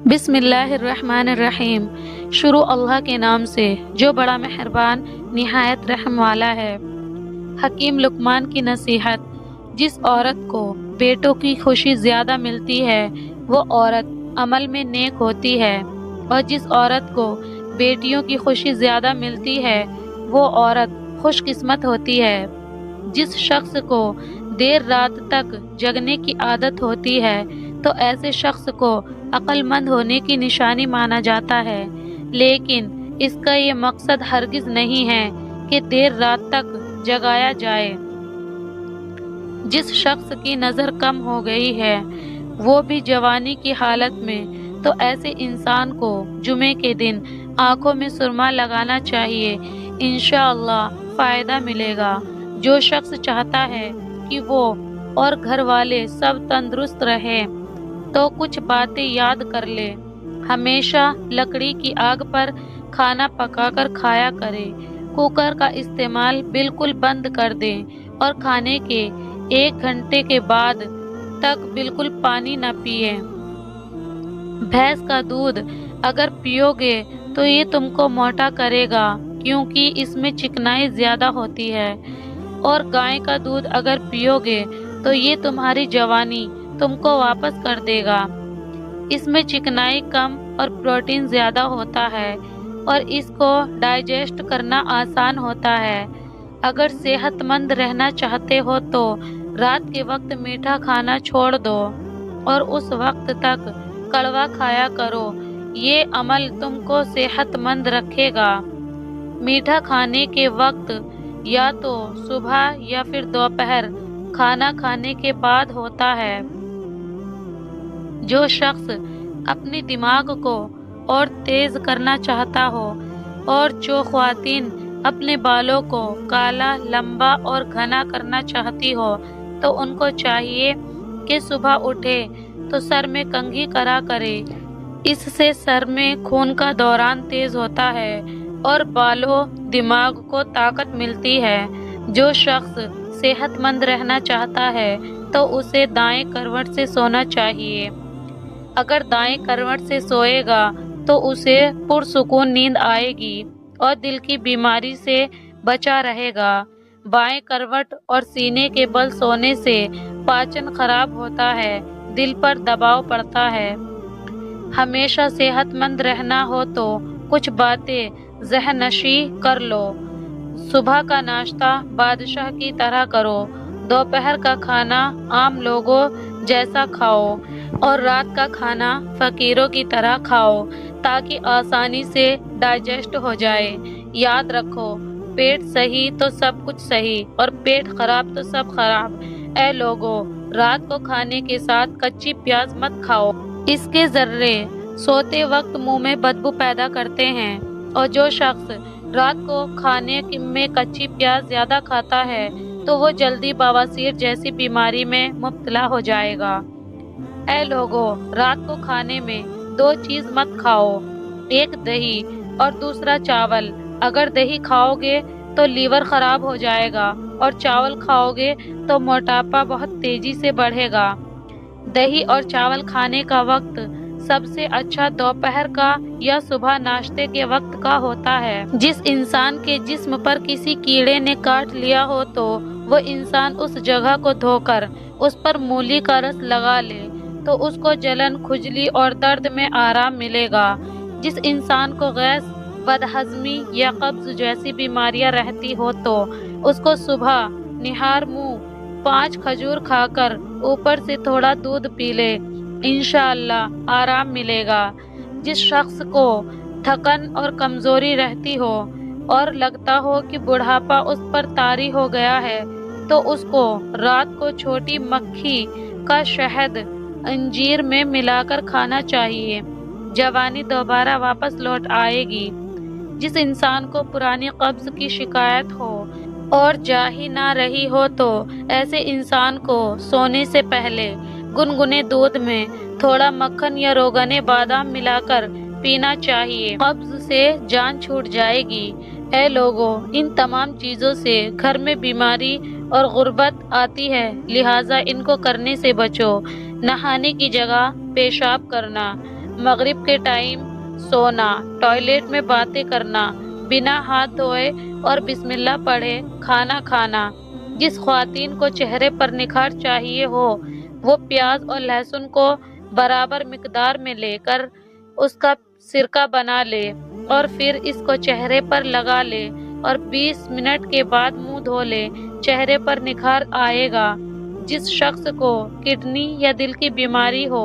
بسم اللہ الرحمن الرحیم۔ شروع اللہ کے نام سے جو بڑا مہربان نہایت رحم والا ہے۔ حکیم لقمان کی نصیحت: جس عورت کو بیٹوں کی خوشی زیادہ ملتی ہے وہ عورت عمل میں نیک ہوتی ہے، اور جس عورت کو بیٹیوں کی خوشی زیادہ ملتی ہے وہ عورت خوش قسمت ہوتی ہے۔ جس شخص کو دیر رات تک جگنے کی عادت ہوتی ہے تو ایسے شخص کو عقل مند ہونے کی نشانی مانا جاتا ہے، لیکن اس کا یہ مقصد ہرگز نہیں ہے کہ دیر رات تک جگایا جائے۔ جس شخص کی نظر کم ہو گئی ہے وہ بھی جوانی کی حالت میں، تو ایسے انسان کو جمعے کے دن آنکھوں میں سرما لگانا چاہیے، انشاءاللہ فائدہ ملے گا۔ جو شخص چاہتا ہے کہ وہ اور گھر والے سب تندرست رہیں تو کچھ باتیں یاد کر لے۔ ہمیشہ لکڑی کی آگ پر کھانا پکا کر کھایا کرے، کوکر کا استعمال بالکل بند کر دیں، اور کھانے کے 1 گھنٹے کے بعد تک بالکل پانی نہ پیئے۔ بھینس کا دودھ اگر پیو گے تو یہ تم کو موٹا کرے گا، کیونکہ اس میں چکنائی زیادہ ہوتی ہے، اور گائے کا دودھ اگر پیو گے تو یہ تمہاری جوانی تم کو واپس کر دے گا۔ اس میں چکنائی کم اور پروٹین زیادہ ہوتا ہے، اور اس کو ڈائجسٹ کرنا آسان ہوتا ہے۔ اگر صحت مند رہنا چاہتے ہو تو رات کے وقت میٹھا کھانا چھوڑ دو اور اس وقت تک کڑوا کھایا کرو، یہ عمل تم کو صحت مند رکھے گا۔ میٹھا کھانے کے وقت یا تو صبح یا پھر دوپہر کھانا کھانے کے بعد ہوتا ہے۔ جو شخص اپنی دماغ کو اور تیز کرنا چاہتا ہو، اور جو خواتین اپنے بالوں کو کالا، لمبا اور گھنا کرنا چاہتی ہو تو ان کو چاہیے کہ صبح اٹھے تو سر میں کنگھی کرا کرے۔ اس سے سر میں خون کا دوران تیز ہوتا ہے اور بالوں، دماغ کو طاقت ملتی ہے۔ جو شخص صحت مند رہنا چاہتا ہے تو اسے دائیں کروٹ سے سونا چاہیے۔ اگر دائیں کروٹ سے سوئے گا تو اسے پرسکون نیند آئے گی اور دل کی بیماری سے بچا رہے گا۔ بائیں کروٹ اور سینے کے بل سونے سے پاچن خراب ہوتا ہے، دل پر دباؤ پڑتا ہے۔ ہمیشہ صحت مند رہنا ہو تو کچھ باتیں ذہن نشیں کر لو۔ صبح کا ناشتہ بادشاہ کی طرح کرو، دوپہر کا کھانا عام لوگوں جیسا کھاؤ، اور رات کا کھانا فقیروں کی طرح کھاؤ تاکہ آسانی سے ڈائجسٹ ہو جائے۔ یاد رکھو، پیٹ صحیح تو سب کچھ صحیح، اور پیٹ خراب تو سب خراب۔ اے لوگو، رات کو کھانے کے ساتھ کچی پیاز مت کھاؤ، اس کے ذرے سوتے وقت منہ میں بدبو پیدا کرتے ہیں، اور جو شخص رات کو کھانے میں کچی پیاز زیادہ کھاتا ہے تو وہ جلدی بواسیر جیسی بیماری میں مبتلا ہو جائے گا۔ اے لوگو، رات کو کھانے میں 2 چیز مت کھاؤ، ایک دہی اور دوسرا چاول۔ اگر دہی کھاؤ گے تو لیور خراب ہو جائے گا، اور چاول کھاؤ گے تو موٹاپا بہت تیزی سے بڑھے گا۔ دہی اور چاول کھانے کا وقت سب سے اچھا دوپہر کا یا صبح ناشتے کے وقت کا ہوتا ہے۔ جس انسان کے جسم پر کسی کیڑے نے کاٹ لیا ہو تو وہ انسان اس جگہ کو دھو کر اس پر مولی کا رس لگا لے تو اس کو جلن، کھجلی اور درد میں آرام ملے گا۔ جس انسان کو گیس، بدہضمی یا قبض جیسی بیماریاں رہتی ہو تو اس کو صبح نہار منہ 5 کھجور کھا کر اوپر سے تھوڑا دودھ پی لے، انشاءاللہ آرام ملے گا۔ جس شخص کو تھکن اور کمزوری رہتی ہو اور لگتا ہو کہ بڑھاپا اس پر طاری ہو گیا ہے تو اس کو رات کو چھوٹی مکھی کا شہد انجیر میں ملا کر کھانا چاہیے، جوانی دوبارہ واپس لوٹ آئے گی۔ جس انسان کو پرانی قبض کی شکایت ہو اور جا ہی نہ رہی ہو تو ایسے انسان کو سونے سے پہلے گنگنے دودھ میں تھوڑا مکھن یا روغن بادام ملا کر پینا چاہیے، قبض سے جان چھوٹ جائے گی۔ اے لوگو، ان تمام چیزوں سے گھر میں بیماری اور غربت آتی ہے، لہٰذا ان کو کرنے سے بچو۔ نہانے کی جگہ پیشاب کرنا، مغرب کے ٹائم سونا، ٹوائلٹ میں باتیں کرنا، بنا ہاتھ دھوئے اور بسم اللہ پڑھے کھانا کھانا۔ جس خواتین کو چہرے پر نکھار چاہیے ہو وہ پیاز اور لہسن کو برابر مقدار میں لے کر اس کا سرکہ بنا لے اور پھر اس کو چہرے پر لگا لے اور 20 منٹ کے بعد منہ دھو لے، چہرے پر نکھار آئے گا۔ جس شخص کو کڈنی یا دل کی بیماری ہو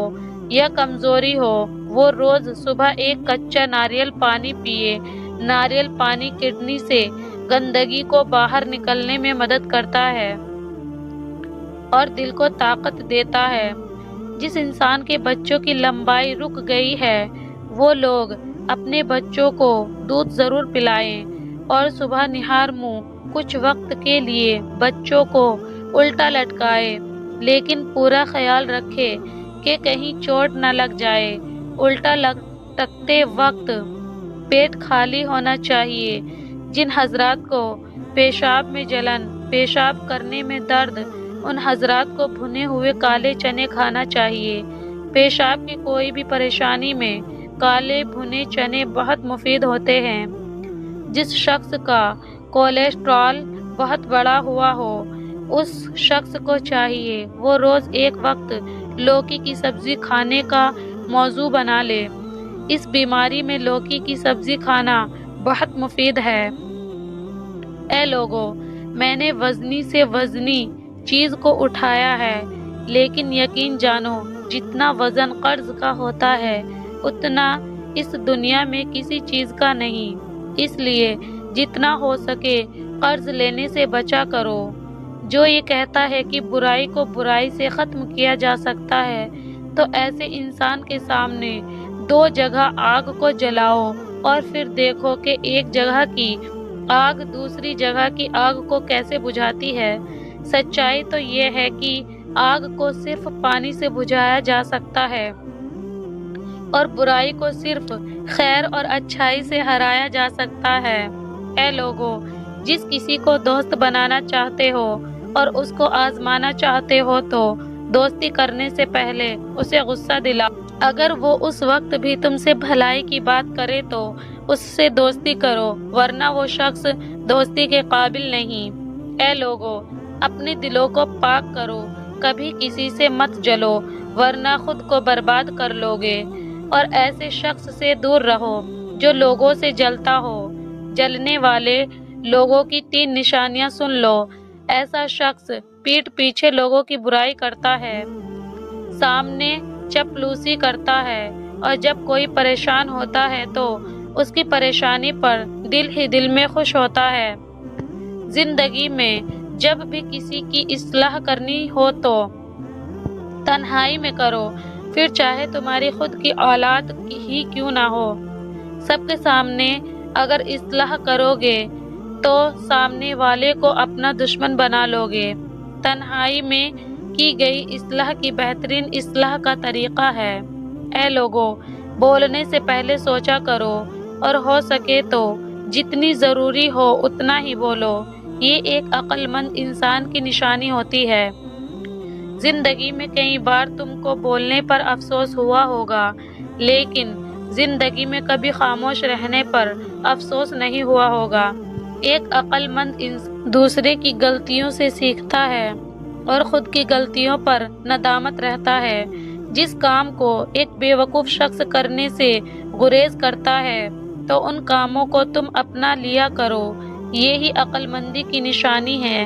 یا کمزوری ہو وہ روز صبح ایک کچا ناریل پانی پیے۔ ناریل پانی کڈنی سے گندگی کو باہر نکلنے میں مدد کرتا ہے اور دل کو طاقت دیتا ہے۔ جس انسان کے بچوں کی لمبائی رک گئی ہے وہ لوگ اپنے بچوں کو دودھ ضرور پلائیں اور صبح نہار منہ کچھ وقت کے لیے بچوں کو الٹا لٹکائے، لیکن پورا خیال رکھے کہ کہیں چوٹ نہ لگ جائے۔ الٹا لٹکتے وقت پیٹ خالی ہونا چاہیے۔ جن حضرات کو پیشاب میں جلن، پیشاب کرنے میں درد، ان حضرات کو بھنے ہوئے کالے چنے کھانا چاہیے۔ پیشاب کی کوئی بھی پریشانی میں کالے بھنے چنے بہت مفید ہوتے ہیں۔ جس شخص کا کولیسٹرول بہت بڑا ہوا ہو اس شخص کو چاہیے وہ روز ایک وقت لوکی کی سبزی کھانے کا موضوع بنا لے۔ اس بیماری میں لوکی کی سبزی کھانا بہت مفید ہے۔ اے لوگو، میں نے وزنی سے وزنی چیز کو اٹھایا ہے، لیکن یقین جانو جتنا وزن قرض کا ہوتا ہے اتنا اس دنیا میں کسی چیز کا نہیں۔ اس لیے جتنا ہو سکے قرض لینے سے بچا کرو۔ جو یہ کہتا ہے کہ برائی کو برائی سے ختم کیا جا سکتا ہے تو ایسے انسان کے سامنے 2 جگہ آگ کو جلاؤ اور پھر دیکھو کہ ایک جگہ کی آگ دوسری جگہ کی آگ کو کیسے بجھاتی ہے۔ سچائی تو یہ ہے کہ آگ کو صرف پانی سے بجھایا جا سکتا ہے اور برائی کو صرف خیر اور اچھائی سے ہرایا جا سکتا ہے۔ اے لوگو، جس کسی کو دوست بنانا چاہتے ہو اور اس کو آزمانا چاہتے ہو تو دوستی کرنے سے پہلے اسے غصہ دلاؤ۔ اگر وہ اس وقت بھی تم سے بھلائی کی بات کرے تو اس سے دوستی کرو، ورنہ وہ شخص دوستی کے قابل نہیں۔ اے لوگو، اپنے دلوں کو پاک کرو، کبھی کسی سے مت جلو ورنہ خود کو برباد کر لوگے، اور ایسے شخص سے دور رہو جو لوگوں سے جلتا ہو۔ جلنے والے لوگوں کی 3 نشانیاں سن لو۔ ایسا شخص پیٹھ پیچھے لوگوں کی برائی کرتا ہے، سامنے چپلوسی کرتا ہے، اور جب کوئی پریشان ہوتا ہے تو اس کی پریشانی پر دل ہی دل میں خوش ہوتا ہے۔ زندگی میں جب بھی کسی کی اصلاح کرنی ہو تو تنہائی میں کرو، پھر چاہے تمہاری خود کی اولاد ہی کیوں نہ ہو۔ سب کے سامنے اگر اصلاح کرو گے تو سامنے والے کو اپنا دشمن بنا لوگے۔ تنہائی میں کی گئی اصلاح کی بہترین اصلاح کا طریقہ ہے۔ اے لوگو، بولنے سے پہلے سوچا کرو اور ہو سکے تو جتنی ضروری ہو اتنا ہی بولو۔ یہ ایک عقل مند انسان کی نشانی ہوتی ہے۔ زندگی میں کئی بار تم کو بولنے پر افسوس ہوا ہوگا، لیکن زندگی میں کبھی خاموش رہنے پر افسوس نہیں ہوا ہوگا۔ ایک عقل مند انسان دوسرے کی غلطیوں سے سیکھتا ہے اور خود کی غلطیوں پر ندامت رہتا ہے۔ جس کام کو ایک بے وقوف شخص کرنے سے گریز کرتا ہے تو ان کاموں کو تم اپنا لیا کرو۔ یہی عقل مندی کی نشانی ہے۔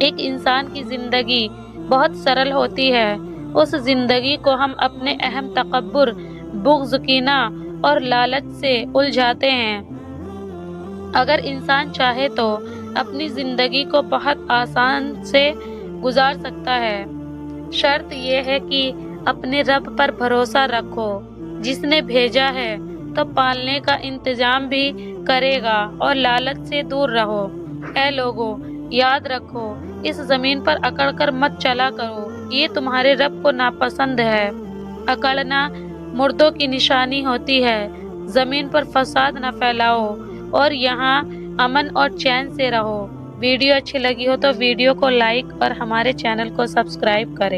ایک انسان کی زندگی بہت سرل ہوتی ہے، اس زندگی کو ہم اپنے اہم تکبر، بغض، کینہ اور لالچ سے الجھاتے ہیں۔ اگر انسان چاہے تو اپنی زندگی کو بہت آسان سے گزار سکتا ہے۔ شرط یہ ہے کہ اپنے رب پر بھروسہ رکھو، جس نے بھیجا ہے تو پالنے کا انتظام بھی کرے گا، اور لالچ سے دور رہو۔ اے لوگو، یاد رکھو، اس زمین پر اکڑ کر مت چلا کرو، یہ تمہارے رب کو ناپسند ہے۔ اکڑنا مردوں کی نشانی ہوتی ہے۔ زمین پر فساد نہ پھیلاؤ اور یہاں امن اور چین سے رہو۔ ویڈیو اچھی لگی ہو تو ویڈیو کو لائک اور ہمارے چینل کو سبسکرائب کریں۔